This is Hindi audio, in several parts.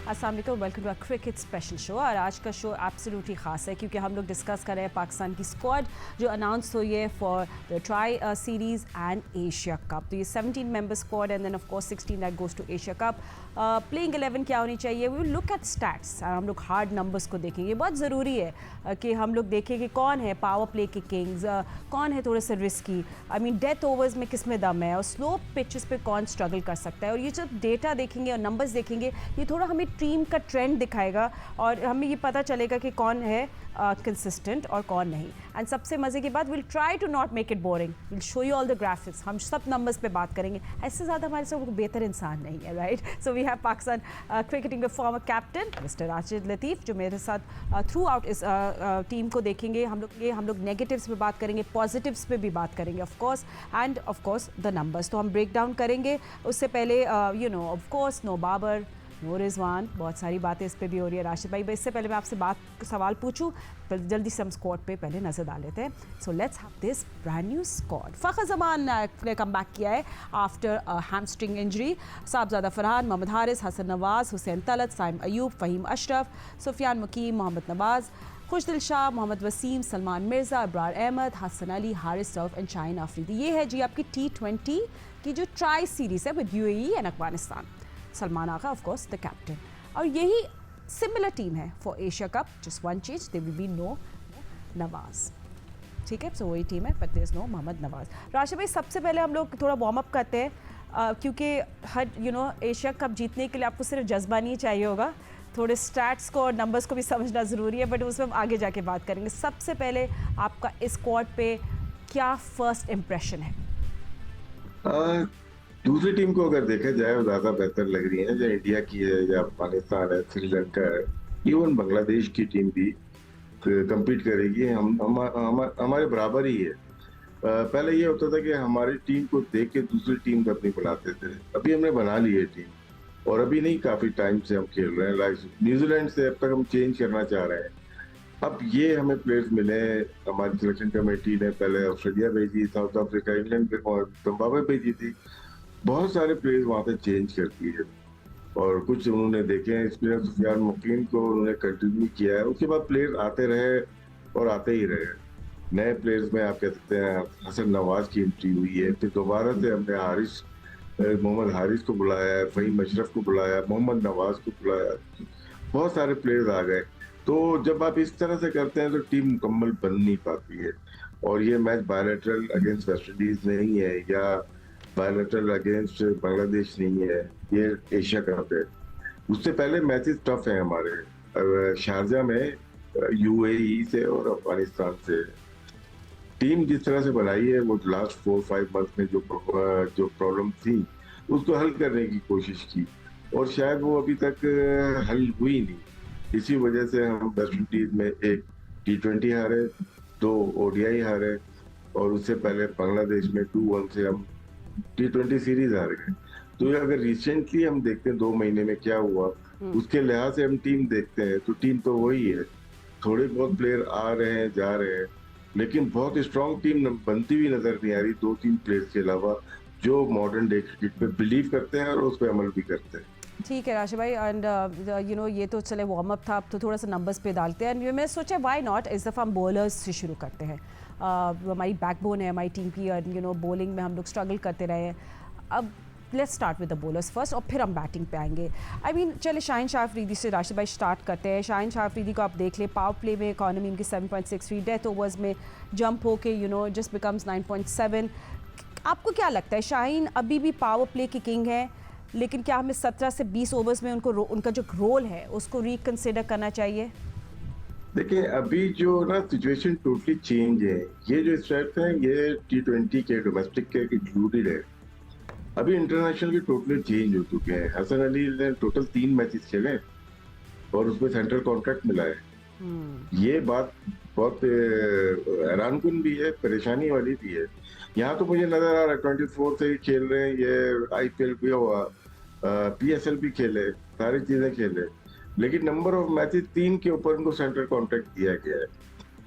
अस्सलाम वालेकुम, welcome to a cricket special show. और आज का शो एब्सोल्युटली ख़ास है क्योंकि हम लोग डिस्कस कर रहे हैं पाकिस्तान की स्क्वाड जो अनाउंस हुई है for the tri series and Asia Cup. तो ये 17 member squad and then of course 16 that goes to Asia Cup. Playing 11 क्या होनी चाहिए, we will look at stats. हम लोग हार्ड नंबर्स को देखेंगे। बहुत ज़रूरी है कि हम लोग देखें कि कौन है पावर प्ले के किंग्स, कौन है थोड़े से risky, I mean death overs में किस में दम है और स्लो पिचेस पे कौन स्ट्रगल कर सकता है। और ये जो डेटा देखेंगे और नंबर्स देखेंगे, ये थोड़ा हमें टीम का ट्रेंड दिखाएगा और हमें ये पता चलेगा कि कौन है कंसिस्टेंट और कौन नहीं। एंड सबसे मज़े की बात, will try to not make it boring, will show you all the graphics. हम सब नंबर्स पे बात करेंगे, ऐसे ज़्यादा हमारे से बेहतर इंसान नहीं है, right. So we have Pakistan cricketing के former captain mister Rashid Latif जो मेरे साथ थ्रू आउट इस टीम को देखेंगे। हम लोग नेगेटिव्स पे बात करेंगे, पॉजिटिव्स पे भी बात करेंगे of course, and of course the numbers तो हम ब्रेक डाउन करेंगे। उससे पहले you know of course no Babar, no Rizwan, बहुत सारी बातें इस पे भी हो रही है। राशिद भाई, इससे पहले मैं आपसे सवाल पूछूं, पर जल्दी से हम स्क्वाड पे पहले नजर डाल लेते हैं। So let's have this brand new squad. Fakhar Zaman ने कम बैक किया है after hamstring injury. Sahibzada Farhan, Mohammad Haris, Hasan Nawaz, Hussain Talat, Saim Ayub, Faheem Ashraf, Sufiyan Muqeem, Mohammad Nawaz, Khushdil Shah, Mohammad Wasim, Salman Mirza, Abrar Ahmed, Hasan Ali, Haris Rauf and Shaheen Afridi. ये है जी आपकी T20 की जो ट्राई सीरीज़ है with UAE and Afghanistan. Salman Agha of course the captain. और यही सिमिलर टीम है for Asia Cup, just one change, they will be no Nawaz. ठीक है, सो वही टीम है but there is no Mohammad Nawaz. Rashid भाई, सबसे पहले हम लोग थोड़ा वार्म अप करते हैं क्योंकि हर एशिया कप जीतने के लिए आपको सिर्फ जज्बा नहीं चाहिए होगा, थोड़े स्टैट्स को और नंबर्स को भी समझना ज़रूरी है, बट उसमें हम आगे जाके बात करेंगे। सबसे पहले आपका इस स्क्वाड पे क्या फर्स्ट इम्प्रेशन है? दूसरी टीम को अगर देखा जाए वो ज्यादा बेहतर लग रही है, जो इंडिया की है या अफगानिस्तान है, श्रीलंका है, इवन बांग्लादेश की टीम भी compete करेगी। हमारे बराबर ही है। पहले ये होता था कि हमारी टीम को देख के दूसरी टीम को अपनी बनाते थे, अभी हमने बना ली है टीम और अभी नहीं, काफी टाइम से हम खेल रहे हैं। लाइक न्यूजीलैंड से अब तक हम चेंज करना चाह रहे हैं। अब ये हमें प्लेयर्स मिले, हमारी सिलेक्शन कमेटी ने पहले ऑस्ट्रेलिया भेजी, साउथ अफ्रीका, इंग्लैंड पे, जिम्बाब्वे भेजी थी, बहुत सारे प्लेयर्स वहां पे चेंज कर दिए और कुछ उन्होंने देखे हैं। स्पिनर सुफियान मुकीम को उन्होंने कंटिन्यू किया है, उसके बाद प्लेयर्स आते रहे और आते ही रहे। नए प्लेयर्स में आप कह सकते हैं हसन नवाज की एंट्री हुई है, फिर दोबारा से हमने मोहम्मद हारिस को बुलाया है, फ़हीम अशरफ को बुलाया, मोहम्मद नवाज को बुलाया, बहुत सारे प्लेयर्स आ गए। तो जब आप इस तरह से करते हैं तो टीम मुकम्मल बन नहीं पाती है। और ये match bilateral against West Indies नहीं है या बायलैटरल अगेंस्ट बांग्लादेश नहीं है, ये एशिया कप है। उससे पहले मैचेस टफ हैं हमारे शारजा में, UAE से और अफगानिस्तान से। टीम जिस तरह से बनाई है वो लास्ट 4-5 मंथ में जो प्रॉब्लम थी उसको हल करने की कोशिश की और शायद वो अभी तक हल हुई नहीं। इसी वजह से हम वेस्ट इंडीज में एक T20 हारे, 2 ODI हारे और उससे पहले बांग्लादेश में 2-1 से हम T20 सीरीज हार गए। तो ये अगर रिसेंटली हम देखते हैं 2 महीने में क्या हुआ, उसके लिहाज से हम टीम देखते हैं तो टीम तो वही है। थोड़े बहुत प्लेयर आ रहे हैं, जा रहे हैं, लेकिन बहुत स्ट्रांग टीम बनती हुई नजर नहीं आ रही 2-3 प्लेयर्स के अलावा जो मॉडर्न डे क्रिकेट पे बिलीव करते हैं और उस पर अमल भी करते हैं। ठीक है राशिद भाई, एंड ये तो चले वार्म अप था, अब तो थोड़ा सा नंबर्स पे डालते हैं। एंड मैंने सोचा व्हाई नॉट, इस दफ़ा हम बॉलर्स से शुरू करते हैं। हमारी बैकबोन है हमारी टीम की, और बॉलिंग में हम लोग स्ट्रगल करते रहे हैं। अब let's start with the bowlers first और फिर हम बैटिंग पे आएंगे। आई मीन चले शाहीन शाह अफरीदी से राशिद भाई स्टार्ट करते हैं। शाहीन शाह अफरीदी को आप देख लें, पावर प्ले में इकॉनमी इनकी 7.63, डेथ ओवर्स में जंप होके जस्ट बिकम्स 9.7। आपको क्या लगता है, शाहीन अभी भी पावर प्ले की किंग है, लेकिन क्या हमें 17 से 20 ओवर्स में उनका जो रोल है उसको रिकंसिडर करना चाहिए? देखिए अभी जो ना सिचुएशन टोटली चेंज है। ये जो स्टेट्स हैं ये T20 के डोमेस्टिक के इंक्लूडेड है, अभी इंटरनेशनल के टोटली चेंज हो चुके हैं। हसन अली ने टोटल 3 मैचेस खेले और उसमें सेंट्रल कॉन्ट्रैक्ट मिला है। ये बात बहुत हैरानकुन भी है, परेशानी वाली भी है। यहाँ तो मुझे नजर आ रहा है 24 से ही खेल रहे हैं, ये IPL भी हुआ, PSL भी खेले, सारी चीजें खेले, लेकिन नंबर ऑफ मैचेस 3 के ऊपर उनको सेंट्रल कॉन्ट्रैक्ट दिया गया है।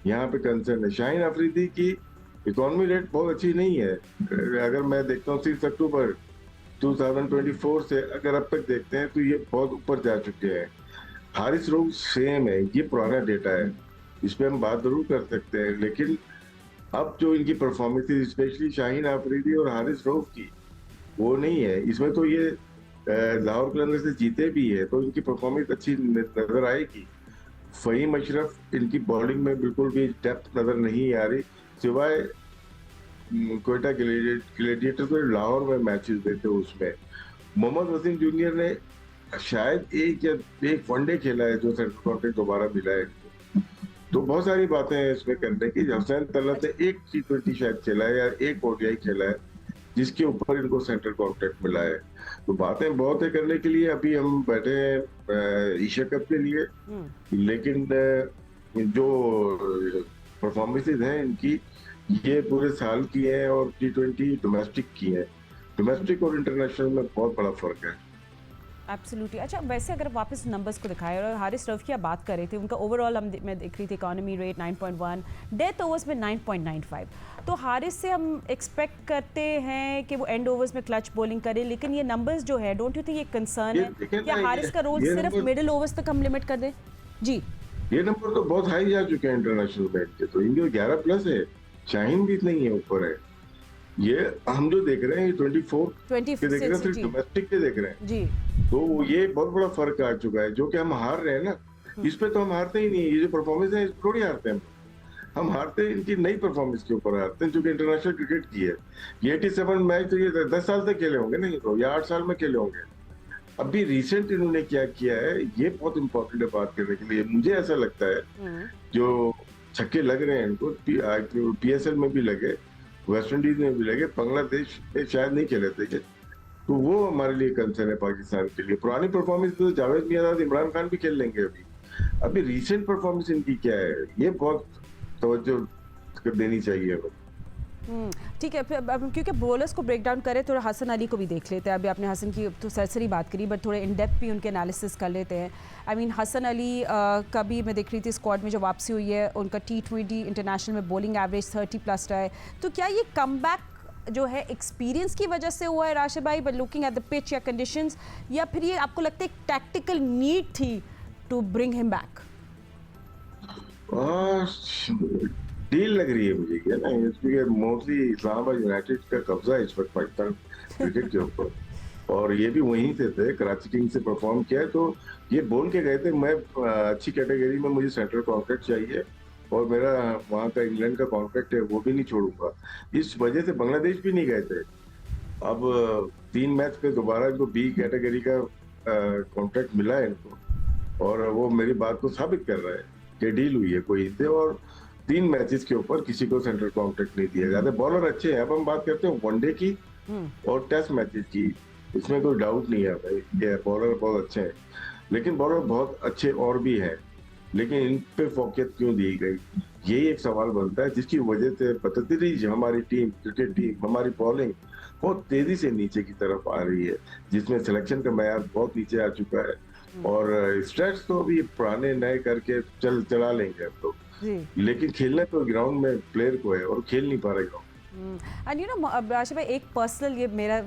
यहाँ पे कंसर्न है शाहीन अफरीदी की इकोनॉमी रेट बहुत अच्छी नहीं है। अगर मैं देखता हूँ 6 अक्टूबर 2024 से अगर अब तक देखते हैं तो ये बहुत ऊपर जा चुके हैं। हारिस रऊफ सेम है, ये पुराना डेटा है, इस पे हम बात जरूर कर सकते हैं, लेकिन अब जो इनकी परफॉर्मेंस स्पेशली शाहीन आफरीदी और हारिस रऊफ की, वो नहीं है इसमें। तो ये लाहौर कलंदर्स से जीते भी है तो इनकी परफॉर्मेंस अच्छी नजर आएगी। फहीम अशरफ, इनकी बॉलिंग में बिल्कुल भी डेप्थ नजर नहीं आ रही, सिवाय कोयटा ग्लेडिएटर्स में लाहौर में मैचेस देते उसमें। मोहम्मद वसीम जूनियर ने शायद एक वनडे खेला है जो सेंट्रल कॉन्ट्रैक्ट दोबारा मिला है। तो बहुत सारी बातें हैं इसमें करने की। हुसैन तलत ने एक T20 शायद खेला है या एक ओडीआई खेला है जिसके ऊपर इनको सेंट्रल कॉन्ट्रैक्ट मिला है। तो बातें बहुत है करने के लिए। अभी हम बैठे हैं एशिया कप के लिए, लेकिन जो परफॉर्मेंसेज हैं इनकी, ये पूरे साल की है और T20 डोमेस्टिक की है। डोमेस्टिक और इंटरनेशनल में बहुत बड़ा फर्क है। एब्सोल्युटली। अच्छा, वैसे अगर वापस नंबर्स को दिखाएं और हारिस रऊफ की आप बात कर रहे थे, उनका ओवरऑल मैं देख रही थी इकोनॉमी रेट 9.1, डेथ ओवर्स में 9.95। तो हारिस से हम एक्सपेक्ट करते हैं कि वो एंड ओवर्स में क्लच बॉलिंग करे, लेकिन ये नंबर्स जो है, डोंट यू थिंक ये कंसर्न है? क्या हारिस का रोल सिर्फ मिडिल ओवर्स तक हम लिमिट कर दें? जी, ये नंबर तो बहुत हाई जा चुके हैं इंटरनेशनल मैच के, तो इनके 11 प्लस है। शाहीन भी नहीं है, ऊपर है। ये हम जो देख रहे हैं 24 के देख रहे हैं, सिर्फ डोमेस्टिक के देख रहे हैं जी। तो ये बहुत बड़ा फर्क आ चुका है। जो कि हम हार रहे हैं ना, इस पे तो हम हारते ही नहीं। ये जो परफॉर्मेंस है, इस पे थोड़ी हारते हैं हम हारते हैं इनकी नई परफॉर्मेंस के ऊपर हारते हैं, जो कि इंटरनेशनल क्रिकेट की है। ये 87 मैच तो ये 10 साल तक खेले होंगे नहीं तो, या 8 साल में खेले होंगे। अभी रिसेंट इन्होंने क्या किया है, ये बहुत इंपॉर्टेंट है बात करने के लिए। मुझे ऐसा लगता है जो छक्के लग रहे हैं इनको, PSL में भी लगे, वेस्ट इंडीज में भी लगे, बांग्लादेश में शायद नहीं खेले थे, तो वो हमारे लिए कंसर्न है पाकिस्तान के लिए। पुरानी परफॉर्मेंस तो जावेद मियांदाद, इमरान खान भी खेल लेंगे। अभी रिसेंट परफॉर्मेंस इनकी क्या है, ये बहुत तवज्जो देनी चाहिए हमें। ठीक है, फिर अब क्योंकि बॉलर्स को ब्रेक डाउन करें, थोड़ा हसन अली को भी देख लेते हैं। अभी आपने हसन की तो सरसरी बात करी, बट थोड़े इन डेप्थ भी उनके एनालिसिस कर लेते हैं। आई मीन हसन अली का भी मैं देख रही थी स्क्वाड में जो वापसी हुई है, उनका T20 इंटरनेशनल में बॉलिंग एवरेज 30+ रहा है। तो क्या ये कमबैक जो है एक्सपीरियंस की वजह से हुआ है राशिद भाई, but looking at the pitch या कंडीशंस, या फिर ये आपको लगता है एक टैक्टिकल नीड थी to bring him back? Deal लग रही है मुझे, क्या ना, इसलिए मोस्टली इस्लामाबाद यूनाइटेड का कब्जा है इस वक्त पाकिस्तान क्रिकेट के ऊपर, और ये भी वहीं से थे, कराची किंग्स से परफॉर्म किया है। तो ये बोल के गए थे मैं अच्छी कैटेगरी में मुझे सेंट्रल कॉन्ट्रैक्ट चाहिए और मेरा वहाँ का इंग्लैंड का कॉन्ट्रैक्ट है वो भी नहीं छोड़ूंगा। इस वजह से बांग्लादेश भी नहीं गए थे। अब 3 मैच पे दोबारा इनको B कैटेगरी का कॉन्ट्रैक्ट मिला है इनको, और वो मेरी बात को साबित कर रहा है कि डील हुई है कोई से, और 3 मैचेस के ऊपर किसी को सेंट्रल कॉन्ट्रैक्ट नहीं दिया जाता। बॉलर अच्छे हैं। अब हम बात करते हैं वनडे की और टेस्ट मैचेस की, इसमें कोई डाउट नहीं है भाई, ये बॉलर बहुत अच्छे हैं, लेकिन बॉलर बहुत अच्छे और भी हैं, लेकिन इन पे फोकस क्यों दी गई, यही एक सवाल बनता है, जिसकी वजह से बतदरीज हमारी टीम, क्रिकेट टीम, हमारी बॉलिंग बहुत तेजी से नीचे की तरफ आ रही है, जिसमें सिलेक्शन का मैयार बहुत नीचे आ चुका है। और स्टैट्स तो अभी पुराने नए करके चला लेंगे अब तो, लेकिन खेलना तो ग्राउंड में प्लेयर को है और खेल नहीं पा रहे ground. And you know Rashid भाई, एक पर्सनल ये मेरा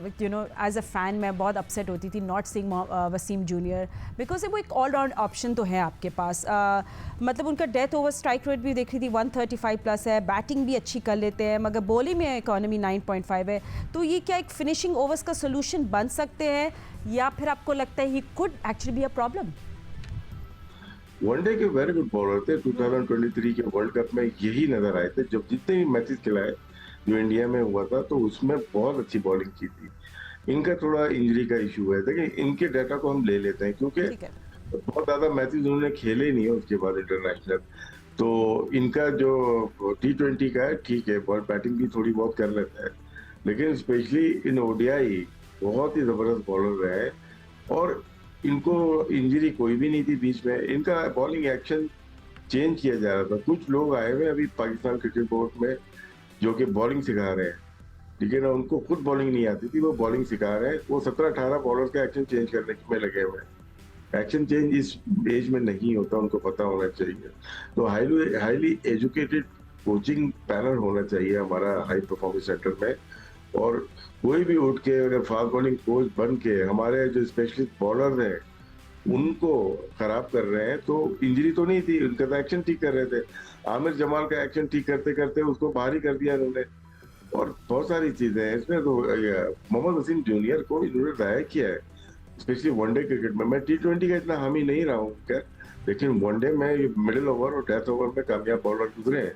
एज अ फ़ैन मैं बहुत अपसेट होती थी not seeing Wasim junior, because वो एक ऑलराउंड ऑप्शन तो है आपके पास। मतलब उनका डेथ ओवर स्ट्राइक रेट भी देख रही थी 135+ है, बैटिंग भी अच्छी कर लेते हैं, मगर बॉलिंग में इकोनॉमी 9.5 है। तो ये क्या एक फिनिशिंग ओवर्स का सोल्यूशन बन सकते हैं, या फिर आपको लगता है he could actually be a problem? One day के वेरी गुड बॉलर थे। 2023 के वर्ल्ड कप में यही नजर आए थे, जब जितने भी मैचेस खिलाए जो इंडिया में हुआ था, तो उसमें बहुत अच्छी बॉलिंग की थी। इनका थोड़ा इंजरी का इशू है, देखिए इनके डाटा को हम ले लेते हैं क्योंकि बहुत ज्यादा मैचेस उन्होंने खेले नहीं है उसके बाद इंटरनेशनल। तो इनका जो T20 का है ठीक है, बैटिंग भी थोड़ी बहुत कर लेता है, लेकिन स्पेशली इन ODI बहुत ही जबरदस्त बॉलर रहे, और इनको इंजरी कोई भी नहीं थी बीच में। इनका बॉलिंग एक्शन चेंज किया जा रहा था। कुछ लोग आए हुए अभी पाकिस्तान क्रिकेट बोर्ड में जो कि बॉलिंग सिखा रहे हैं, ठीक है ना, उनको खुद बॉलिंग नहीं आती थी, वो बॉलिंग सिखा रहे हैं। वो 17-18 बॉलर का एक्शन चेंज करने में लगे हुए हैं। एक्शन चेंज इस एज में नहीं होता, उनको पता होना चाहिए। तो हाईली एजुकेटेड कोचिंग पैनल होना चाहिए हमारा हाई परफॉर्मेंस सेंटर में, और कोई भी उठ के अगर फास्ट बॉलिंग कोच बन के हमारे जो स्पेशलिस्ट बॉलर हैं उनको खराब कर रहे हैं, तो इंजरी तो नहीं थी, उनका तो एक्शन ठीक कर रहे थे। आमिर जमाल का एक्शन ठीक करते करते उसको बाहर ही कर दिया इन्होंने। और बहुत सारी चीजें हैं इसमें। तो मोहम्मद वसीम जूनियर को इन्होंने राय किया है, स्पेशली वनडे क्रिकेट में। मैं T20 का इतना हामी नहीं रहा हूँ क्या, लेकिन वनडे में मिडिल ओवर और डेथ ओवर में कामयाब बॉलर गुजरे हैं।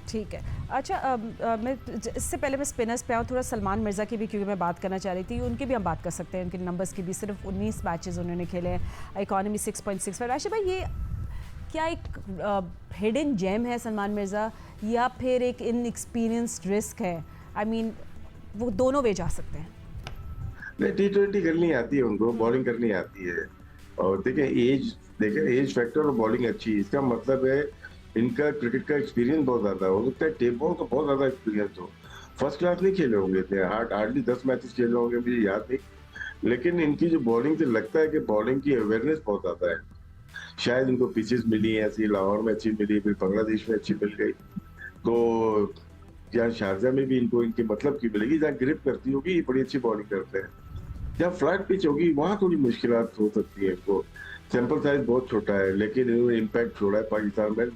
ठीक है। अच्छा, मैं इससे पहले मैं स्पिनर्स पे आऊँ थोड़ा, सलमान मिर्ज़ा की भी क्योंकि मैं बात करना चाह रही थी, उनकी भी हम बात कर सकते हैं, उनके नंबर्स की भी। सिर्फ 19 मैचेस उन्होंने खेले हैं, इकॉनमी 6.65। राशिद भाई, ये क्या एक हिडन जेम है सलमान मिर्ज़ा, या फिर एक इनएक्सपीरियंस्ड रिस्क है? आई मीन वो दोनों वे जा सकते हैं। नहीं, T20 करनी आती है उनको, बॉलिंग करनी आती है। और देखें एज फैक्टर और बॉलिंग अच्छी, इसका मतलब है इनका क्रिकेट का एक्सपीरियंस बहुत ज्यादा हो सकता है। टेप बॉल का बहुत ज्यादा एक्सपीरियंस हो, फर्स्ट क्लास नहीं खेले होंगे इतने, हार्डली 10 मैचेस खेले होंगे, मुझे याद नहीं। लेकिन इनकी जो बॉलिंग से लगता है कि बॉलिंग की अवेयरनेस बहुत ज्यादा है। शायद इनको पिचेस मिली हैं ऐसी, लाहौर में अच्छी मिली, फिर बांग्लादेश में अच्छी मिल गई, तो यहाँ शारजा में भी इनको इनके मतलब की मिलेगी। जहाँ ग्रिप करती होगी बड़ी अच्छी बॉलिंग करते हैं, जहाँ फ्लैट पिच होगी वहां थोड़ी मुश्किलात हो सकती है इनको। सैंपल साइज बहुत छोटा है, लेकिन इन्होंने इम्पैक्ट छोड़ा है पाकिस्तान में,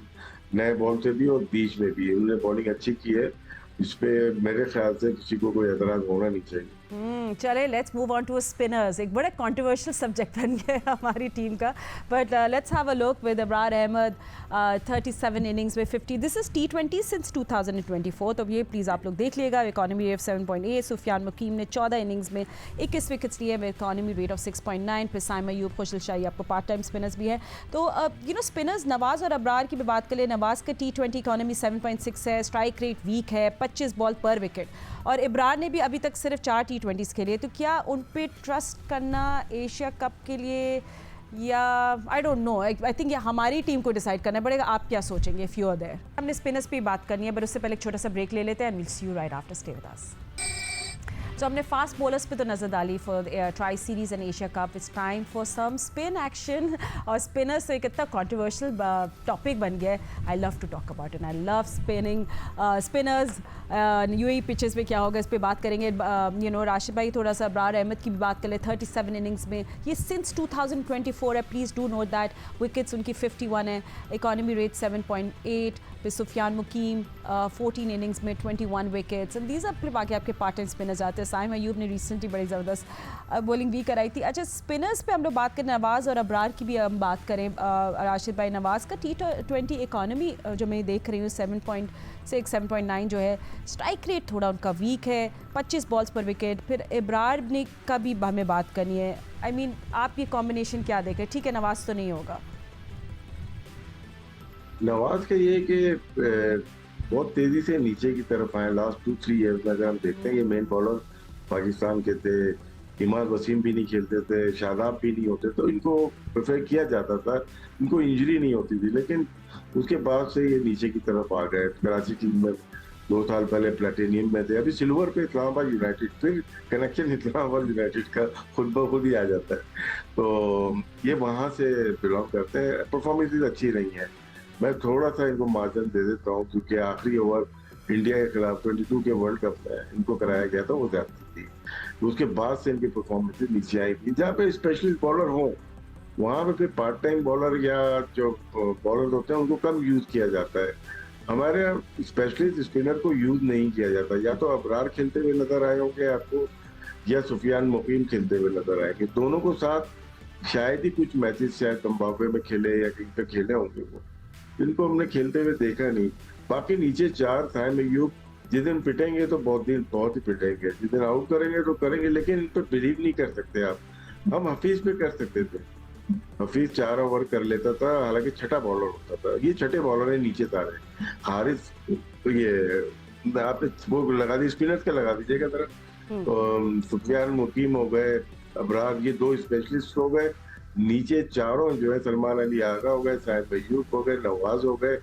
नए बॉल से भी और बीच में भी उन्होंने बॉलिंग अच्छी की है। इस पे मेरे ख्याल से किसी को कोई एतराज होना नहीं चाहिए। चले, let's move on to spinners. एक बड़ा कंट्रोवर्शियल सब्जेक्ट बन गया है हमारी टीम का, but let's have a look with Ibrar Ahmed. 37 innings में 50। दिस इज T20 सिंस 2024, तो ये प्लीज़ आप लोग देख लीजिएगा। Economy rate 7.8। सुफियान मुकीम ने 14 इनिंग्स में 21 विकेट्स लिए में इकॉनमी रेट ऑफ 6.9। फिर साइम अयूब, खुशल शाही आपको पार्ट टाइम स्पिनर्स भी हैं। तो स्पिनर्स नवाज़ और अब्रार की भी बात करें। नवाज़ का T20 इकॉनमी 7.6 है, स्ट्राइक रेट वीक है, 25 बॉल पर विकेट, और इब्रार ने भी अभी तक सिर्फ 4 T20s खेले। तो क्या उन पे ट्रस्ट करना एशिया कप के लिए, या I don't know, I think ये हमारी टीम को डिसाइड करना पड़ेगा। आप क्या सोचेंगे इफ यू आर देयर? हमने स्पिनर्स पे बात करनी है, बट उससे पहले एक छोटा सा ब्रेक ले लेते हैं, and will see you right after. Stay with us. तो हमने फास्ट बॉलर्स पे तो नजर डाली for tri series and Asia Cup. It's time for some spin action. और स्पिनर्स एक इतना कॉन्ट्रोवर्शियल टॉपिक बन गया है। I love to talk about it, I love spinning spinners. UAE pitches पे क्या होगा, इस पे बात करेंगे। राशिद भाई थोड़ा सा अब्रार अहमद की भी बात कर ले। 37 इनिंग्स में, ये सिंस 2024 है, please do not that. Wickets उनकी 51 है, इकॉनमी रेट 7.8। फिर सुफियान मुकीम 14 इनिंग्स में 21 विकेट्स, एंड दीज आर फिर बाकी आपके पार्ट टाइम स्पिनर्स आते हैं। साइम अयूब ने रिसेंटली बड़ी ज़बरदस्त बॉलिंग भी कराई थी। अच्छा, स्पिनर्स पे हम लोग बात करें, नवाज़ और अब्रार की भी हम बात करें। राशिद भाई, नवाज़ का T20 इकॉनमी जो मैं देख रही हूँ 7.6 7.9 जो है, स्ट्राइक रेट थोड़ा उनका वीक है, 25 बॉल्स पर विकेट। फिर इब्रार ने का भी हमें बात करनी है। आई मीन आप ये कॉम्बिनेशन क्या देख रहे हैं? ठीक है, नवाज़ तो नहीं होगा। नवाज का ये कि बहुत तेजी से नीचे की तरफ आए लास्ट 2-3 ईयर्स में। अगर हम देखते हैं ये मेन बॉलर पाकिस्तान के थे, इमाद वसीम भी नहीं खेलते थे, शादाब भी नहीं होते, तो इनको प्रेफर किया जाता था, इनको इंजरी नहीं होती थी। लेकिन उसके बाद से ये नीचे की तरफ आ गए। कराची टीम में 2 साल पहले प्लेटिनियम में थे, अभी सिल्वर पे इस्लामाबाद यूनाइटेड, फिर कनेक्शन इस्लामाबाद यूनाइटेड का खुद ब खुद ही आ जाता है। तो ये वहां से बिलोंग करते हैं। परफॉर्मेंस अच्छी रही है। मैं थोड़ा सा इनको मार्जिन दे देता हूँ, क्योंकि आखिरी ओवर इंडिया के खिलाफ 22 के वर्ल्ड कप में इनको कराया गया था, वो ज्यादा थी। तो उसके बाद से इनकी परफॉर्मेंस नीचे आई थी। जहाँ पे स्पेशलिस्ट बॉलर हो वहां पे फिर पार्ट टाइम बॉलर या जो बॉलर होते हैं उनको कम यूज किया जाता है। हमारे यहाँ स्पेशलिस्ट स्पिनर को यूज नहीं किया जाता। या तो अबरार खेलते हुए नजर आए होंगे आपको, या सुफियान मुकीम खेलते हुए नजर आएंगे। दोनों को साथ शायद ही कुछ मैचेस शायद जिम्बाब्वे में खेले या कहीं पे खेले होंगे, वो इनको हमने खेलते हुए देखा नहीं। बाकी नीचे 4 साइम अयूब जिस दिन पिटेंगे तो बहुत ही पिटेंगे, जिस दिन आउट करेंगे तो करेंगे, लेकिन इन पर बिलीव नहीं कर सकते आप। हम हफीज पे कर सकते थे, हफीज 4 ओवर कर लेता था, हालांकि छठा बॉलर होता था। ये छठे बॉलर है नीचे सारे। हारिस, ये आपने वो लगा दी, स्पिनर्स के लगा दीजिएगा जरा। तो सुफियान मुकीम हो गए, अबरार, ये 2 स्पेशलिस्ट हो गए। नीचे चारों जो है, सलमान अली आगा हो गए, साइम अयूब हो गए, नवाज हो गए,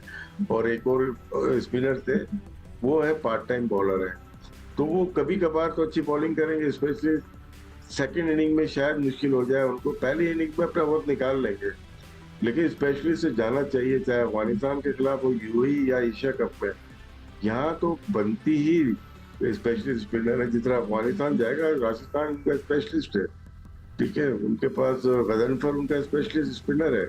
और एक और स्पिनर थे, वो है पार्ट टाइम बॉलर है। तो वो कभी कभार तो अच्छी बॉलिंग करेंगे, स्पेशली सेकंड इनिंग में शायद मुश्किल हो जाए उनको, पहली इनिंग में अपना वक्त निकाल लेंगे। लेकिन स्पेशलिस्ट से जाना चाहिए, चाहे अफगानिस्तान के खिलाफ हो, यूएई या एशिया कप में। यहाँ तो बनती ही स्पेशलिस्ट स्पिनर है। जितना अफगानिस्तान जाएगा, राजस्थान उनका स्पेशलिस्ट है, ठीक है। उनके पास गजनफर उनका स्पेशलिस्ट स्पिनर है।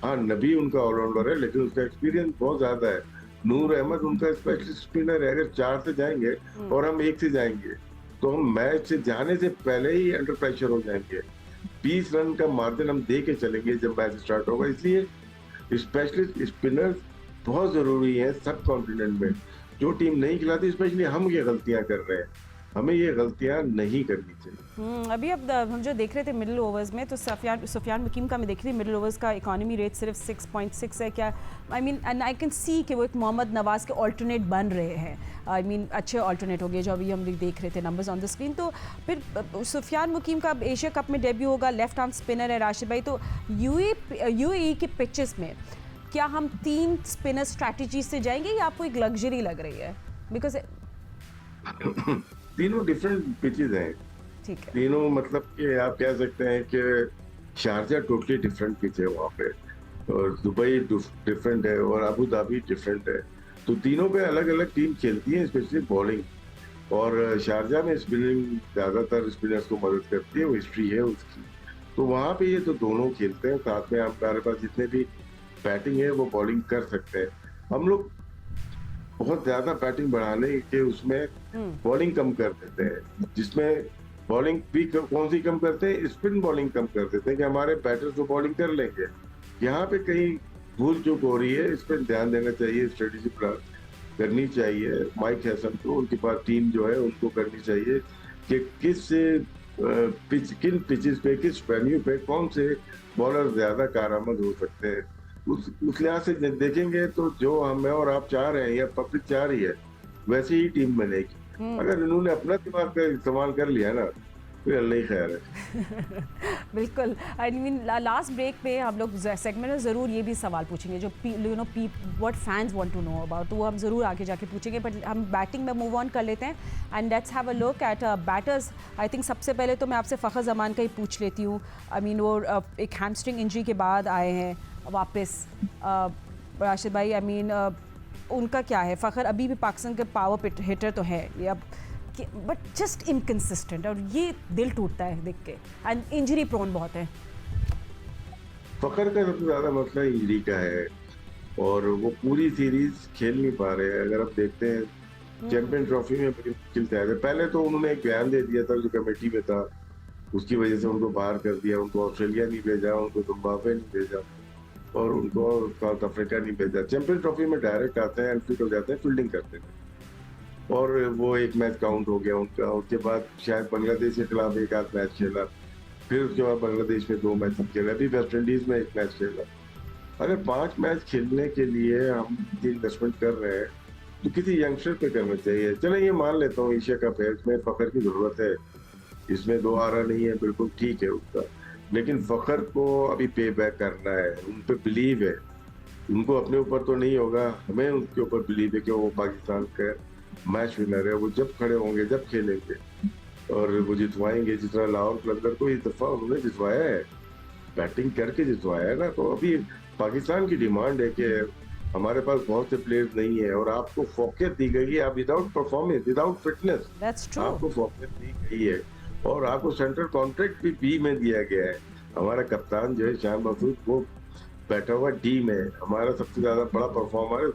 हाँ, नबी उनका ऑलराउंडर है, लेकिन उसका एक्सपीरियंस बहुत ज्यादा है। नूर अहमद उनका स्पेशलिस्ट स्पिनर है। अगर 4 से जाएंगे और हम 1 से जाएंगे, तो हम मैच से जाने से पहले ही अंडर प्रेशर हो जाएंगे। 20 रन का मार्जिन हम दे के चलेंगे जब मैच स्टार्ट होगा। इसलिए स्पेशलिस्ट स्पिनर्स बहुत जरूरी है सब कॉन्टिनेंट में। जो टीम नहीं खिलाती, स्पेशली हम ये गलतियां कर रहे हैं, हमें ये गलतियां नहीं करनी चाहिए। अभी अब हम जो देख रहे थे मिडिल ओवर्स में, तो सुफियान मुकीम का मैं देख रही थी, मिडिल ओवर्स का इकोनॉमी रेट सिर्फ 6.6 है। क्या I mean, and I can see कि वो एक मोहम्मद नवाज के ऑल्टरनेट बन रहे हैं। आई मीन अच्छे ऑल्टरनेट हो गए जो अभी हम देख रहे थे नंबर्स ऑन द स्क्रीन। तो फिर सुफियान मुकीम का अब एशिया कप में डेब्यू होगा, लेफ्ट आर्म स्पिनर है राशिद भाई। तो यूएई के पिचेस में क्या हम 3 स्पिनर स्ट्रैटेजी से जाएंगे या आपको एक लग्जरी लग रही है? बिकॉज तीनों डिफरेंट पिचेस हैं। ठीक है, तीनों मतलब कि आप कह सकते हैं कि शारजा टोटली डिफरेंट पिच है वहाँ पे, और दुबई डिफरेंट है, और अबू धाबी डिफरेंट है। तो तीनों पे अलग अलग टीम खेलती है, स्पेशली बॉलिंग। और शारजा में स्पिनिंग ज्यादातर स्पिनर्स को मदद करती है, वो हिस्ट्री है उसकी। तो वहाँ पे ये तो दोनों खेलते हैं साथ में। हमारे पास जितने भी बैटिंग है वो बॉलिंग कर सकते हैं। हम लोग बहुत ज्यादा बैटिंग बढ़ाने के उसमें बॉलिंग कम कर देते हैं, जिसमें बॉलिंग भी कौन सी कम करते हैं, स्पिन बॉलिंग कम कर देते हैं कि हमारे बैटर्स तो बॉलिंग कर लेंगे। यहाँ पे कहीं भूल चूक हो रही है, इस पर ध्यान देना चाहिए, स्ट्रेटेजी प्लान करनी चाहिए। माइक हैसन को, उनके पास टीम जो है उनको करनी चाहिए कि किन पिचेस पे, किस वेन्यू पे कौन से बॉलर ज्यादा कारआमद हो सकते हैं। उस लिहाज से देखेंगे तो जो हम और आप चाह रहे हैं या पब्लिक चाह रही है, वैसे ही टीम बनेगी। अगर इन्होंने अपना दिमाग का इस्तेमाल कर लिया ना, तो अल्लाह ही खैर है। बिल्कुल। आई मीन लास्ट ब्रेक पे हम लोग सेगमेंट में ज़रूर ये भी सवाल पूछेंगे जो what fans want to know about, तो वो हम ज़रूर आगे जाके पूछेंगे। बट हम बैटिंग में मूव ऑन कर लेते हैं and let's have a look at batters. I think सबसे पहले तो मैं आपसे फ़खर जमान का ही पूछ लेती हूँ। आई मीन वो एक हैमस्ट्रिंग इंजरी के बाद आए हैं वापस राशिद भाई। आई मीन उनका क्या है? फ़खर अभी भी पाकिस्तान के पावर हिटर तो है ये अब, बट जस्ट इनकंसिस्टेंट, और ये दिल टूटता है देख के, एंड इंजरी प्रोन बहुत है। फखर का सबसे ज्यादा मसला इंजरी का है, और वो पूरी सीरीज खेल नहीं पा रहे हैं। अगर आप देखते हैं चैंपियन ट्रॉफी में बड़ी मुश्किल से आए थे। पहले तो उन्होंने एक बयान दे दिया था जो कमेटी में था, उसकी वजह से उनको बाहर कर दिया। उनको ऑस्ट्रेलिया नहीं भेजा, उनको जिम्बाब्वे नहीं भेजा, और उनको साउथ अफ्रीका नहीं भेजा। चैंपियन ट्रॉफी में डायरेक्ट आते हैं, अनफिट हो जाते हैं, फील्डिंग करते हैं, और वो एक मैच काउंट हो गया उनका। उसके बाद शायद बांग्लादेश के खिलाफ एक आध मैच खेला, फिर उसके बाद बांग्लादेश में 2 मैच खेला, अभी वेस्ट इंडीज में 1 मैच खेला। अगर 5 मैच खेलने के लिए हम इन्वेस्टमेंट कर रहे हैं, तो किसी यंगस्टर पे करना चाहिए। चले ये मान लेता हूँ एशिया कप है, इसमें फखर की जरूरत है, इसमें 2 आरा नहीं है, बिल्कुल ठीक है उसका। लेकिन फखर को अभी पे बैक करना है, उन पे बिलीव है। उनको अपने ऊपर तो नहीं होगा, हमें उनके ऊपर बिलीव है कि वो पाकिस्तान का मैच विनर है। वो जब खड़े होंगे, जब खेलेंगे, और वो जितवाएंगे। जिस तरह लाहौर कलंदर को इस दफा उन्होंने जितवाया है, बैटिंग करके जितवाया है ना। तो अभी पाकिस्तान की डिमांड है कि हमारे पास बहुत से प्लेयर्स नहीं है, और आपको फोकस दी गई है। आप विदाउट परफॉर्मेंस, विदाउट फिटनेस आपको फोकस दी गई है, और आपको सेंट्रल कॉन्ट्रैक्ट भी बी में दिया गया है। हमारा कप्तान जो है शान मसूद, वो बैठा हुआ डी में। हमारा सबसे ज्यादा बड़ा परफॉर्मर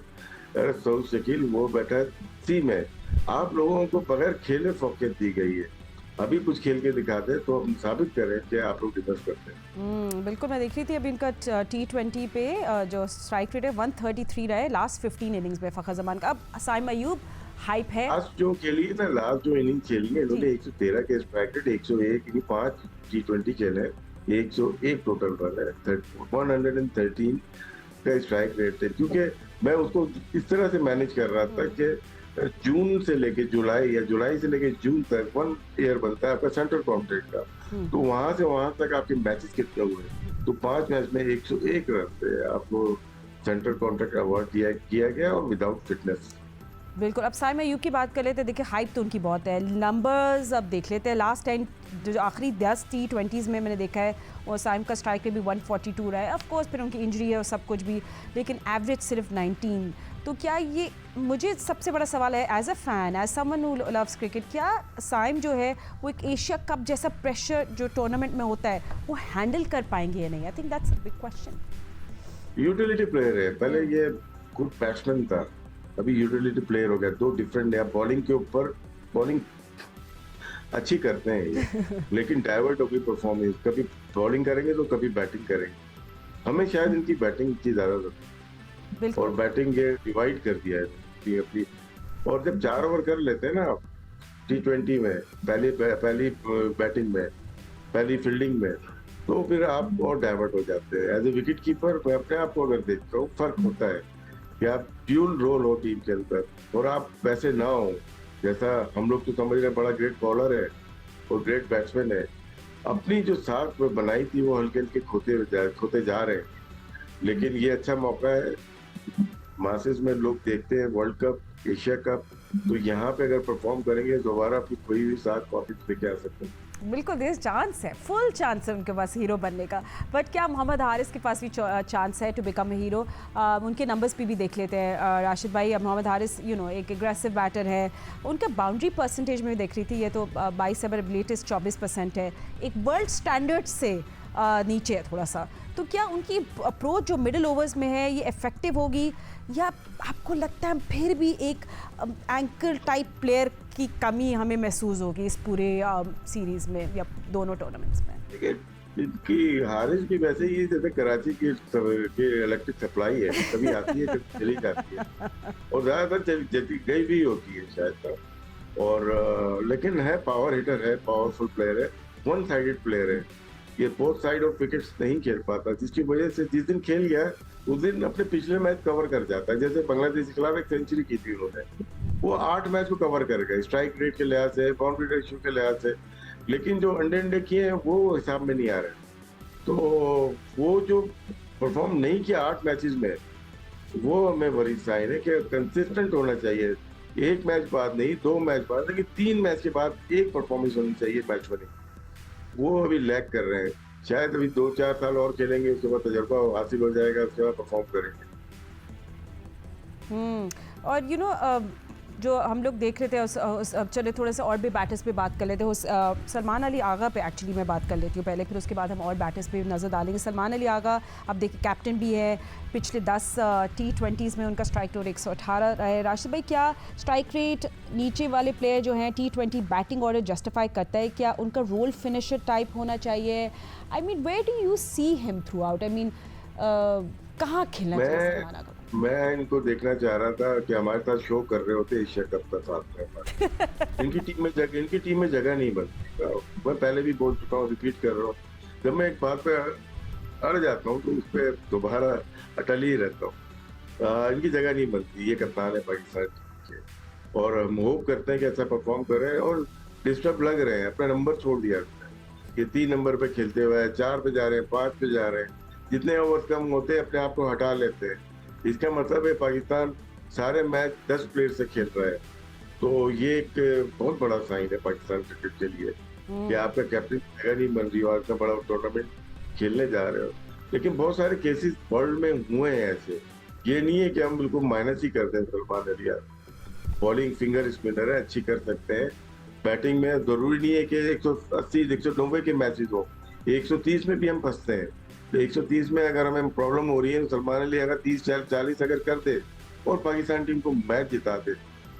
सऊद शकील, वो बैठा है सी में। आप लोगों को बगैर खेले फोकस दी गई है। अभी कुछ खेल के दिखा दे तो हम साबित करें कि आप लोग डिफेंस करते हैं। बिल्कुल, मैं देख रही थी अभी इनका T20 पे जो स्ट्राइक रेट है 133 रहा है लास्ट 15 इनिंग्स में फ़खर जमान का। अब साइम अयूब हाइप है। लास्ट जो खेली ना, लास्ट जो इनिंग खेली है, इन्होंने 113 के स्ट्राइक रेट, 101 यानी 5 T20 खेले, 101 टोटल रन है, 113 का स्ट्राइक रेट है। क्योंकि मैं उसको इस तरह से मैनेज कर रहा था कि जून से लेके जुलाई, या जुलाई से लेके जून तक 1 ईयर बनता है आपका सेंट्रल कॉन्ट्रैक्ट का। तो वहां से वहां तक आपके मैचेस कितने हुए, तो 5 मैच में 101 रन पे आपको सेंट्रल कॉन्ट्रैक्ट अवार्ड किया गया, और विदाउट फिटनेस। बिल्कुल। अब साइम अयूब की बात कर लेते हैं। देखिए हाइप तो उनकी बहुत है, नंबर्स अब देख लेते हैं। लास्ट 10 जो आखिरी 10 T20s में मैंने देखा है और साइम का स्ट्राइक रेट भी 142 रहा है। ऑफ कोर्स फिर उनकी इंजरी है और सब कुछ भी, लेकिन एवरेज सिर्फ 19। तो क्या ये, मुझे सबसे बड़ा सवाल है as a fan, as someone who loves cricket, क्या साइम जो है वो एक एशिया कप जैसा प्रेशर जो टूर्नामेंट में होता है वो हैंडल कर पाएंगे या नहीं? I think that's a big question. Utility player है, पहले ये गुड बैट्समैन था, अभी यूटिलिटी प्लेयर हो गया। दो डिफरेंट है। बॉलिंग के ऊपर बॉलिंग अच्छी करते हैं ये लेकिन डाइवर्ट होगी परफॉर्मेंस, कभी बॉलिंग करेंगे तो कभी बैटिंग करेंगे। हमें शायद इनकी बैटिंग की ज्यादा जरूरत है और बिल्कुल। बैटिंग ये डिवाइड कर दिया है अपनी। और जब 4 ओवर कर लेते हैं ना T20 में, पहली बैटिंग में, पहली फील्डिंग में, तो फिर आप और डाइवर्ट हो जाते हैं। एज ए विकेट कीपर मैं अपने आप को अगर देखता हूँ, फर्क होता है कि आप ड्यूल रोल हो टीम के अंदर और आप वैसे ना हो जैसा हम लोग तो समझ रहे हैं। बड़ा ग्रेट बॉलर है और ग्रेट बैट्समैन है, अपनी जो साख में बनाई थी वो हल्के हल्के खोते जा रहे हैं। लेकिन ये अच्छा मौका है, मासेस में लोग देखते हैं वर्ल्ड कप, एशिया कप, तो यहाँ पे अगर परफॉर्म करेंगे दोबारा अपनी खोई हुई साख वापस लेके आ सकते हैं। बिल्कुल, देयर चांस है, फुल चांस है उनके पास हीरो बनने का। बट क्या मोहम्मद हारिस के पास भी चांस है टू बिकम ए हीरो? उनके नंबर्स भी देख लेते हैं राशिद भाई। अब मोहम्मद हारिस एक एग्रेसिव बैटर है। उनका बाउंड्री परसेंटेज में देख रही थी, ये तो 22 है, लेटेस्ट 24% है, एक वर्ल्ड स्टैंडर्ड से नीचे है थोड़ा सा। तो क्या उनकी अप्रोच जो मिडिल ओवर्स में है ये इफेक्टिव होगी, या आपको लगता है फिर भी एक एंकर टाइप प्लेयर की कमी हमें महसूस होगी इस पूरे सीरीज में या दोनों टूर्नामेंट्स में? देखिए, इनकी हारिस भी वैसे ही जैसे कराची की इलेक्ट्रिक सप्लाई है, कभी आती है कभी चली जाती है और ज्यादातर गई भी होती है शायद तक। और लेकिन है, पावर हिटर है, पावरफुल प्लेयर है, वन साइडेड प्लेयर है। ये बोथ साइड ऑफ विकेट्स नहीं खेल पाता, जिसकी वजह से जिस दिन खेल गया उस दिन अपने पिछले मैच कवर कर जाता है। जैसे बांग्लादेश के खिलाफ एक सेंचुरी की थी उन्होंने, वो 8 मैच को कवर कर गए स्ट्राइक रेट के लिहाज से, बाउंड्री रेशियो के लिहाज से, लेकिन जो अंडे किए हैं वो हिसाब में नहीं आ रहे। तो वो जो परफॉर्म नहीं किया 8 मैचेस में, वो हमें वरी साइन है कि कंसिस्टेंट होना चाहिए। एक मैच बाद नहीं, 2 मैच बाद, लेकिन 3 मैच के बाद एक परफॉर्मेंस होनी चाहिए मैच विनिंग। वो अभी लैग कर रहे हैं। शायद अभी 2-4 साल और खेलेंगे, उसके बाद तजुर्बा हासिल हो जाएगा, उसके बाद परफॉर्म करेंगे। और जो हम लोग देख रहे थे अब चले थोड़ा सा और भी बैटर्स पे बात कर लेते हैं। सलमान अली आगा पे एक्चुअली मैं बात कर लेती हूँ पहले, फिर उसके बाद हम और बैटर्स पे नज़र डालेंगे। सलमान अली आगा अब देखिए कैप्टन भी है, पिछले 10 T20s में उनका स्ट्राइक रेट 118 रहा है। राशिद भाई, क्या स्ट्राइक रेट नीचे वाले प्लेयर जो हैं T20 बैटिंग ऑर्डर जस्टिफाई करता है? क्या उनका रोल फिनिशर टाइप होना चाहिए? I mean where do you see him throughout? I mean कहाँ खेलना चाहिए सलमान आगा? मैं इनको देखना चाह रहा था कि हमारे साथ शो कर रहे होते एशिया कप का साथ में। इनकी टीम में जगह नहीं बनती। मैं पहले भी बोल चुका हूँ, रिपीट कर रहा हूँ, जब मैं एक बात पे अड़ जाता हूँ तो उस पर दोबारा अटल ही रहता हूँ। इनकी जगह नहीं बनती, ये कप्तान है पाकिस्तान के और हम होप करते हैं कि अच्छा परफॉर्म कर रहे हैं और डिस्टर्ब लग रहे हैं। अपना नंबर छोड़ दिया ये 3 नंबर पे खेलते हुए 4 पे जा रहे हैं, 5 पे जा रहे हैं, जितने ओवर कम होते हैं अपने आप को हटा लेते हैं। इसका मतलब है पाकिस्तान सारे मैच 10 प्लेयर से खेल रहा है। तो ये एक बहुत बड़ा साइन है पाकिस्तान क्रिकेट के लिए कि आपका कैप्टन जगह नहीं बन रही हो, इतना बड़ा टूर्नामेंट खेलने जा रहे हो। लेकिन बहुत सारे केसेस वर्ल्ड में हुए हैं ऐसे, ये नहीं है कि हम बिल्कुल माइनस ही कर दें। Salman Ali bowling finger spinner है, अच्छी कर सकते हैं। बैटिंग में जरूरी नहीं है कि 180 190 के मैचेस हो, 130 में भी हम फंसते हैं। तो 130 में अगर हमें प्रॉब्लम हो रही है तो सलमान अली अगर 30-40 अगर कर दे और पाकिस्तान टीम को मैच जिता दे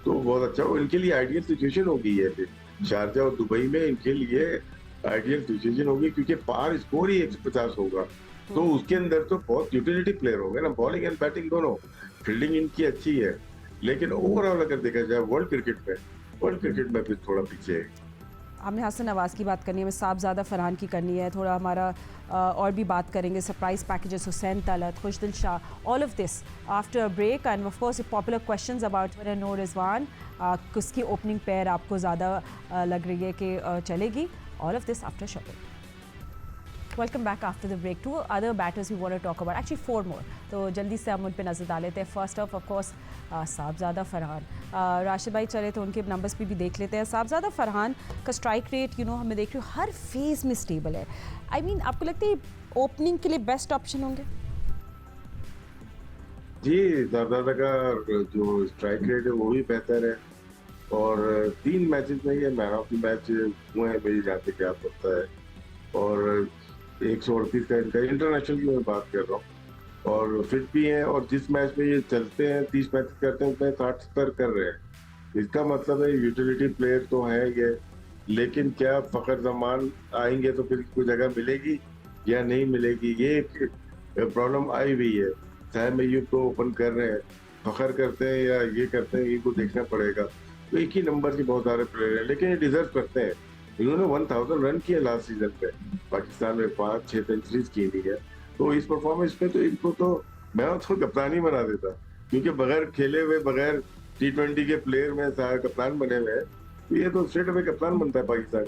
तो बहुत अच्छा हो। इनके लिए आइडियल सिचुएशन होगी ये, फिर शारजा और दुबई में इनके लिए आइडियल सिचुएशन होगी, क्योंकि पार स्कोर ही 150 होगा। तो उसके अंदर तो बहुत यूटिलिटी प्लेयर होंगे ना, बॉलिंग एंड बैटिंग दोनों। फील्डिंग इनकी अच्छी है, लेकिन ओवरऑल अगर देखा जाए वर्ल्ड क्रिकेट में फिर थोड़ा पीछे है। हमने हसन नवाज़ की बात करनी है, हमें साहबज़ादा फरहान की करनी है, थोड़ा हमारा और भी बात करेंगे। Surprise packages, Hussain Talat, Khushdil Shah, all of this after a break. And of course popular questions about no Rizwan, किसकी ओपनिंग पेयर आपको ज़्यादा लग रही है कि चलेगी? All of this after shopping. Welcome back after the break. Two other batters we want to talk about, actually 4 more, तो जल्दी से हम उन पे नजर डाल लेते हैं। First of course Sahibzada Farhan. Rashid भाई चले तो उनके नंबर्स पे भी देख लेते हैं। साहबजादा फरहान का स्ट्राइक रेट हमें देख रही हूँ हर फेज में स्टेबल है। आई मीन आपको लगता है ओपनिंग के लिए बेस्ट ऑप्शन होंगे? जी, साहबजादा का जो स्ट्राइक रेट है वो भी बेहतर है और 3 मैचेस में ये मैन ऑफ द मैच हुए हैं मेरी जहाँ तक याद पड़ता है। और 138 का इनका इंटरनेशनल की मैं बात कर रहा हूँ और फिट भी हैं और जिस मैच में ये चलते हैं 30 मैच करते हैं उसमें 60-70 कर रहे हैं। इसका मतलब है यूटिलिटी प्लेयर तो है ये, लेकिन क्या फखर जमान आएंगे तो फिर कोई जगह मिलेगी या नहीं मिलेगी, ये एक प्रॉब्लम आई हुई है। साइम अय्यूब को ओपन कर रहे हैं, फखर करते हैं या ये करते हैं, इनको देखना पड़ेगा। तो एक ही नंबर के बहुत सारे प्लेयर हैं लेकिन ये डिजर्व करते हैं। इन्होंने 1000 रन किए लास्ट सीजन पे, पाकिस्तान में 5-6 सेंचुरीज की हुई है। तो इस परफॉर्मेंस पे तो इनको तो मैं तो कप्तान ही बना देता, क्योंकि बगैर खेले हुए, बगैर T20 के प्लेयर में सारे कप्तान बने हुए हैं, तो ये तो स्ट्रेट अवे कप्तान बनता है पाकिस्तान।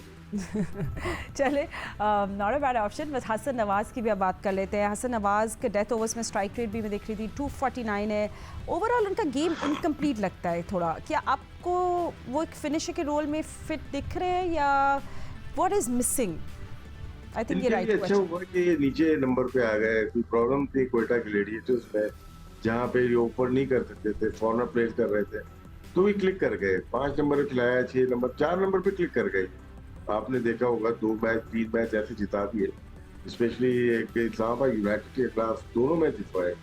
चले, नॉट अ बैड ऑप्शन। बस हसन नवाज की भी अब बात कर लेते हैं। हसन नवाज के डेथ ओवर्स में स्ट्राइक रेट भी मैं देख रही थी 249 है। ओवरऑल उनका गेम इनकम्प्लीट लगता है थोड़ा। क्या आपको वो एक फिनिशर के रोल में फिट दिख रहे हैं या what is missing? I think ये राइट अच्छा हुआ कि ये नीचे नंबर पे आ गए। कोई प्रॉब्लम थी कोयटा ग्लैडिएटर्स में, जहाँ पे ये ऊपर नहीं कर सकते थे, फॉरनर प्लेस कर रहे थे, तो भी क्लिक कर गए। 5 नंबर पे खिलाया, 6 नंबर, 4 नंबर पे क्लिक कर गए। आपने देखा होगा 2 मैच 3 मैच ऐसे जिता दिए, स्पेशली एक इस्लामाबाद यूनाइटेड के खिलाफ दोनों मैच जितवाए।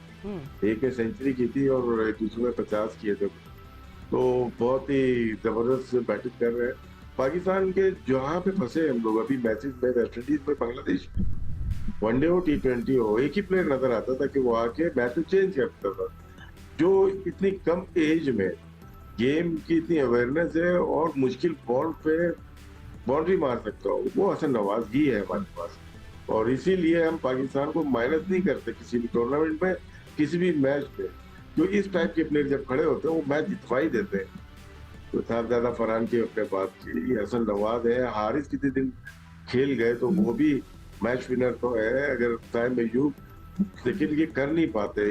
एक में सेंचुरी की थी और दूसरे में 50 किए थे। तो बहुत ही जबरदस्त बैटिंग कर रहे हैं। पाकिस्तान के जहाँ पे फंसे हम लोग अभी मैचेस में, वेस्ट इंडीज में, बांग्लादेश में, वनडे हो T20 हो, एक ही प्लेयर नजर आता था कि वो आके मैच चेंज करता था। जो इतनी कम एज में गेम की इतनी अवेयरनेस है और मुश्किल बॉल पे बाउंड्री मार सकता हो, वो हसन नवाज ही है हमारे पास। और इसीलिए हम पाकिस्तान को माइनस नहीं करते किसी भी टूर्नामेंट में, किसी भी मैच में, जो इस टाइप के प्लेयर जब खड़े होते हैं वो मैच जितवा ही देते हैं। तो साहबजादा फरहान की अपने बात की, हसन नवाज है, हारिस कितने दिन खेल गए तो वो भी मैच विनर तो है। अगर साइम अय्यूब, लेकिन ये कर नहीं पाते,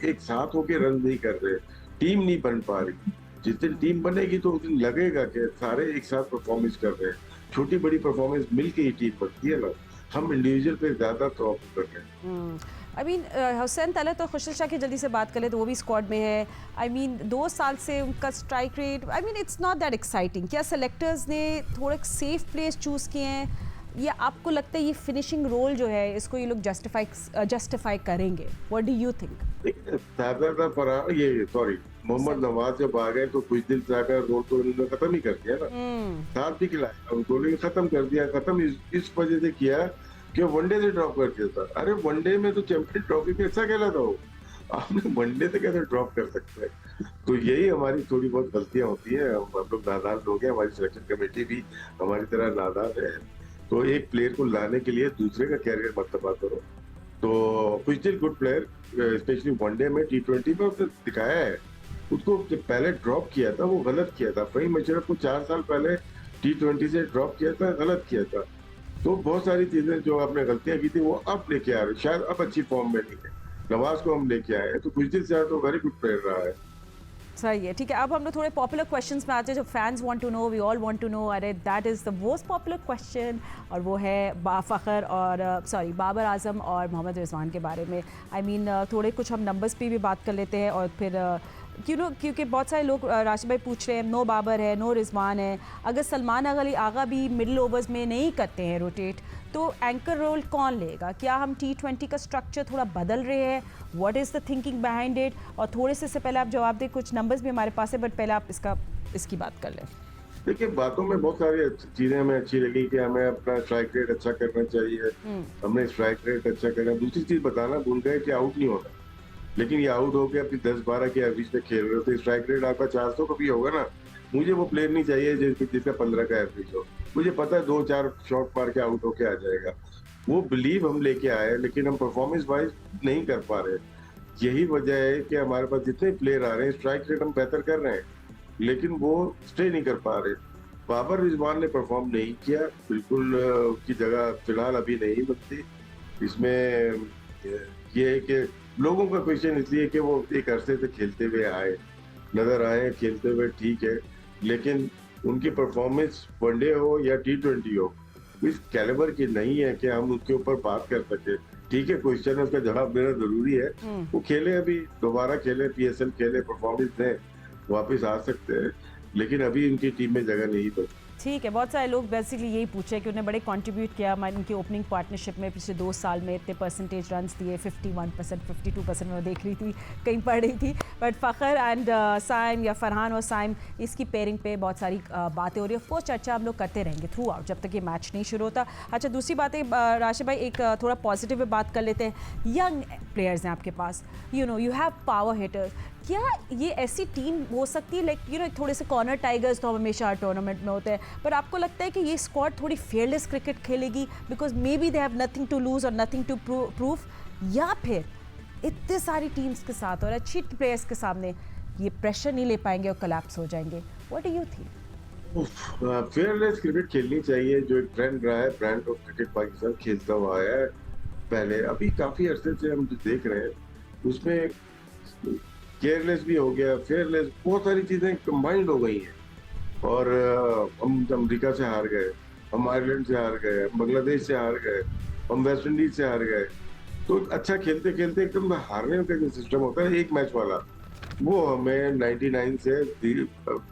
एक साथ होके रन नहीं कर रहे, टीम नहीं बन पा रही। जिस दिन टीम बनेगी तो उस दिन लगेगा कि सारे एक साथ परफॉर्मेंस कर रहे हैं। छोटी बड़ी परफॉर्मेंस मिलके ही टीम बनती है ना, हम इंडिविजुअल पे ज्यादा टॉप कर रहे हैं। आई मीन हुसैन तलत और खुशल शाह की जल्दी से बात करें तो वो भी स्क्वाड में है। आई मीन 2 साल से उनका strike rate, I mean it's not that exciting. क्या सेलेक्टर्स ने थोड़े सेफ प्लेस चूज़ किए हैं या आपको लगता है ये फिनिशिंग रोल जो है इसको ये लोग जस्टिफाई करेंगे? What do you think? Sahibzada Farhan, ये सॉरी, मोहम्मद नवाज जब आ गए तो कुछ दिन जाकर रोल तो उन्होंने खत्म ही कर दिया ना। साथ भी खिलाया उनको लेकिन खत्म कर दिया। खत्म इस वजह से किया कि वनडे से ड्रॉप कर दिया था। अरे वनडे में तो चैंपियन ट्रॉफी में अच्छा खेला था वो, आपने वनडे से कैसे ड्रॉप कर सकते हैं? तो यही हमारी थोड़ी बहुत गलतियां होती है। हम लोग नादान लोग हैं, हमारी सिलेक्शन कमेटी भी हमारी तरह नादान है। तो एक प्लेयर को लाने के लिए दूसरे का कैरियर मत तबाह करो। तो कुछ दिन गुड प्लेयर, स्पेशली वनडे में, T20 में उसने दिखाया है। उसको जब पहले ड्रॉप किया था वो गलत किया था। फहीम अशरफ को 4 साल पहले T20 से ड्रॉप किया था, गलत किया था। तो बहुत सारी चीजें जो आपने गलतियां की थी वो अब लेके आ रहे, शायद अब अच्छी फॉर्म में नहीं है। नवाज को हम लेके आए, तो कुछ दिन से तो वेरी गुड प्लेयर रहा है। सही है, ठीक है। अब हम लोग थोड़े पॉपुलर क्वेश्चंस में आते हैं जो fans want to know, we all want to know. अरे that is the most popular question, और वो है फ़खर और बाबर आजम और मोहम्मद रिजवान के बारे में। आई मीन थोड़े कुछ हम नंबर्स पे भी बात कर लेते हैं और फिर क्योंकि बहुत सारे लोग राशिद भाई पूछ रहे हैं, नो बाबर है, नो रिजवान है, अगर सलमान अली आगा भी मिडिल ओवर्स में नहीं करते हैं रोटेट तो एंकर रोल कौन लेगा? क्या हम T20 का स्ट्रक्चर थोड़ा बदल रहे हैं? What is the thinking behind it? और थोड़े से पहले आप जवाब दें, कुछ नंबर्स भी हमारे पास है, बट पहले आप इसकी बात कर लें। देखिए, बातों में बहुत सारी चीजें हमें अच्छी लगी कि हमें अपना स्ट्राइक रेट अच्छा करना चाहिए, हमने स्ट्राइक रेट अच्छा करना। दूसरी चीज बताना भूल गए कि आउट नहीं होना, लेकिन ये आउट होकर अपनी 10-12 के एवरेज पे खेल रहे हो तो स्ट्राइक रेट आपका 400 का भी होगा ना। मुझे वो प्लेयर नहीं चाहिए जिसका 15 का एवरेज हो। मुझे पता है 2-4 शॉट मार के आउट होके आ जाएगा। वो बिलीव हम लेके आए, लेकिन हम परफॉर्मेंस वाइज नहीं कर पा रहे। यही वजह है कि हमारे पास जितने प्लेयर आ रहे हैं, स्ट्राइक रेट हम बेहतर कर रहे हैं, लेकिन वो स्टे नहीं कर पा रहे। बाबर रिजवान ने परफॉर्म नहीं किया बिल्कुल, उसकी जगह फिलहाल अभी नहीं बनती इसमें। ये है कि लोगों का क्वेश्चन इसलिए कि वो एक अरसे से खेलते हुए आए, नजर आए खेलते हुए, ठीक है, लेकिन उनकी परफॉर्मेंस वनडे हो या T20 हो इस कैलिबर की नहीं है कि हम उसके ऊपर बात कर सके। ठीक है, क्वेश्चन है, उसका जवाब देना जरूरी है। वो खेले, अभी दोबारा खेले, PSL खेले, परफॉर्मेंस दें, वापस आ सकते हैं, लेकिन अभी उनकी टीम में जगह नहीं बची। ठीक है, बहुत सारे लोग बेसिकली यही पूछे कि उन्हें बड़े कंट्रीब्यूट किया उनकी ओपनिंग पार्टनरशिप में पिछले 2 साल में, इतने परसेंटेज रन्स दिए, 51%, 52% मैं देख रही थी, कहीं पढ़ रही थी। बट फ़खर एंड साइम या फरहान और साइम, इसकी पेयरिंग पे बहुत सारी बातें हो रही है। ऑफकोर्स चर्चा हम लोग करते रहेंगे थ्रू आउट जब तक ये मैच नहीं शुरू होता। अच्छा, दूसरी बात है राशिद भाई, एक थोड़ा पॉजिटिव में बात कर लेते हैं। यंग प्लेयर्स हैं आपके पास, यू हैव पावर हिटर्स। क्या ये ऐसी टीम हो सकती है, लाइक थोड़े से कॉर्नर टाइगर्स तो हमेशा हर टूर्नामेंट में होते हैं, पर आपको लगता है कि ये स्क्वाड थोड़ी फेयरलेस क्रिकेट खेलेगी because maybe they have nothing to lose और नथिंग टू प्रूव, या फिर इतने सारी टीम्स के साथ और अच्छी प्लेयर्स के सामने ये प्रेशर नहीं ले पाएंगे और कोलैप्स हो जाएंगे? What do you think? Fearless cricket खेलनी चाहिए, जो एक ट्रेंड रहा है, ब्रांड ऑफ क्रिकेट पाकिस्तान खेलता हुआ आया है पहले, अभी काफी अरसे से हम जो देख रहे हैं उसमें केयरलेस भी हो गया, फेयरलेस, बहुत सारी चीजें कंबाइंड हो गई हैं। और हम अमेरिका से हार गए, हम आयरलैंड से हार गए, हम बांग्लादेश से हार गए, हम वेस्ट इंडीज से हार गए। तो अच्छा खेलते खेलते एकदम हारने का जो सिस्टम होता है एक मैच वाला, वो हमें 99 से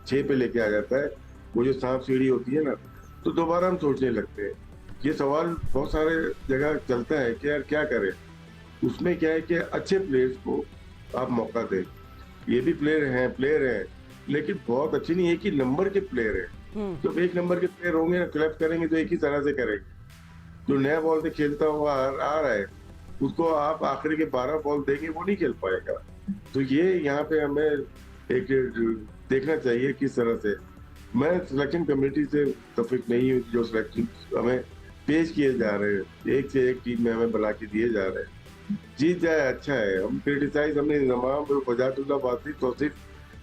6 पे लेके आ जाता है। वो जो सांप सीढ़ी होती है ना, तो दोबारा हम सोचने लगते हैं। ये सवाल बहुत सारे जगह चलता है कि यार क्या करें। उसमें क्या है कि अच्छे प्लेयर्स को आप मौका दें। ये भी प्लेयर हैं, लेकिन बहुत अच्छे नहीं, एक ही नंबर के प्लेयर हैं। जब एक नंबर के प्लेयर होंगे ना, क्लैप करेंगे तो एक ही तरह से करेंगे। जो नया बॉल से खेलता हुआ आ रहा है, उसको आप आखिरी के 12 बॉल देंगे, वो नहीं खेल पाएगा। तो ये यहाँ पे हमें एक देखना चाहिए किस तरह से। मैं सिलेक्शन कमेटी से मुत्तफिक नहीं हूँ, जो सिलेक्शन हमें पेश किए जा रहे हैं, एक से एक टीम में हमें बना के दिए जा रहे हैं। जीत जाए अच्छा है। हम क्रिटिसाइज हमने इंजमाम और फजातुल्लाह बासी, तौसीफ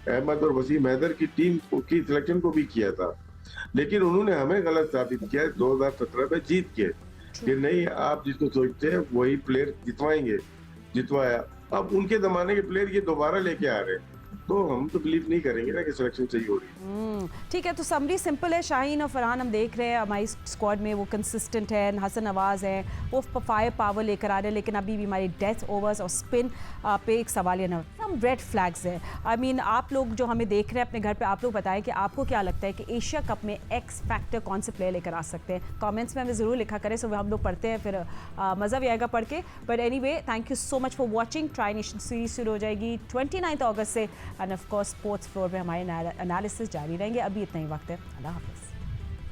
अहमद और वसीम हैदर की टीम की सिलेक्शन को भी किया था, लेकिन उन्होंने हमें गलत साबित किया 2017 में जीत के कि नहीं, आप जिसको सोचते हैं वही प्लेयर जितवाया। अब उनके जमाने के प्लेयर ये दोबारा लेके आ रहे हैं, तो हम तो बिलीव नहीं करेंगे ना कि सिलेक्शन सही हो रही है। ठीक है, तो समरी सिंपल है, शाहीन और फरहान हम देख रहे हैं हमारी स्क्वाड में वो कंसिस्टेंट है, हसन नवाज है, वो फायर पावर लेकर आ रहे हैं, लेकिन अभी भी हमारी डेथ ओवर्स और स्पिन पे एक सवाल है ना, हम रेड फ्लैग्स है। आई मीन आप लोग जो हमें देख रहे हैं अपने घर पे, आप लोग बताएं कि आपको क्या लगता है कि एशिया कप में एक्स फैक्टर कौन से प्लेयर लेकर आ सकते हैं? कमेंट्स में हमें ज़रूर लिखा करें, सो हम लोग पढ़ते हैं, फिर मज़ा भी आएगा पढ़ के। But anyway, thank you so much for watching. Tri nation series शुरू हो जाएगी 29 अगस्त से, and of course sports floor पे हमारे एनालिसिस जारी रहेंगे। अभी इतना ही वक्त है, अल्लाह हाफिज़।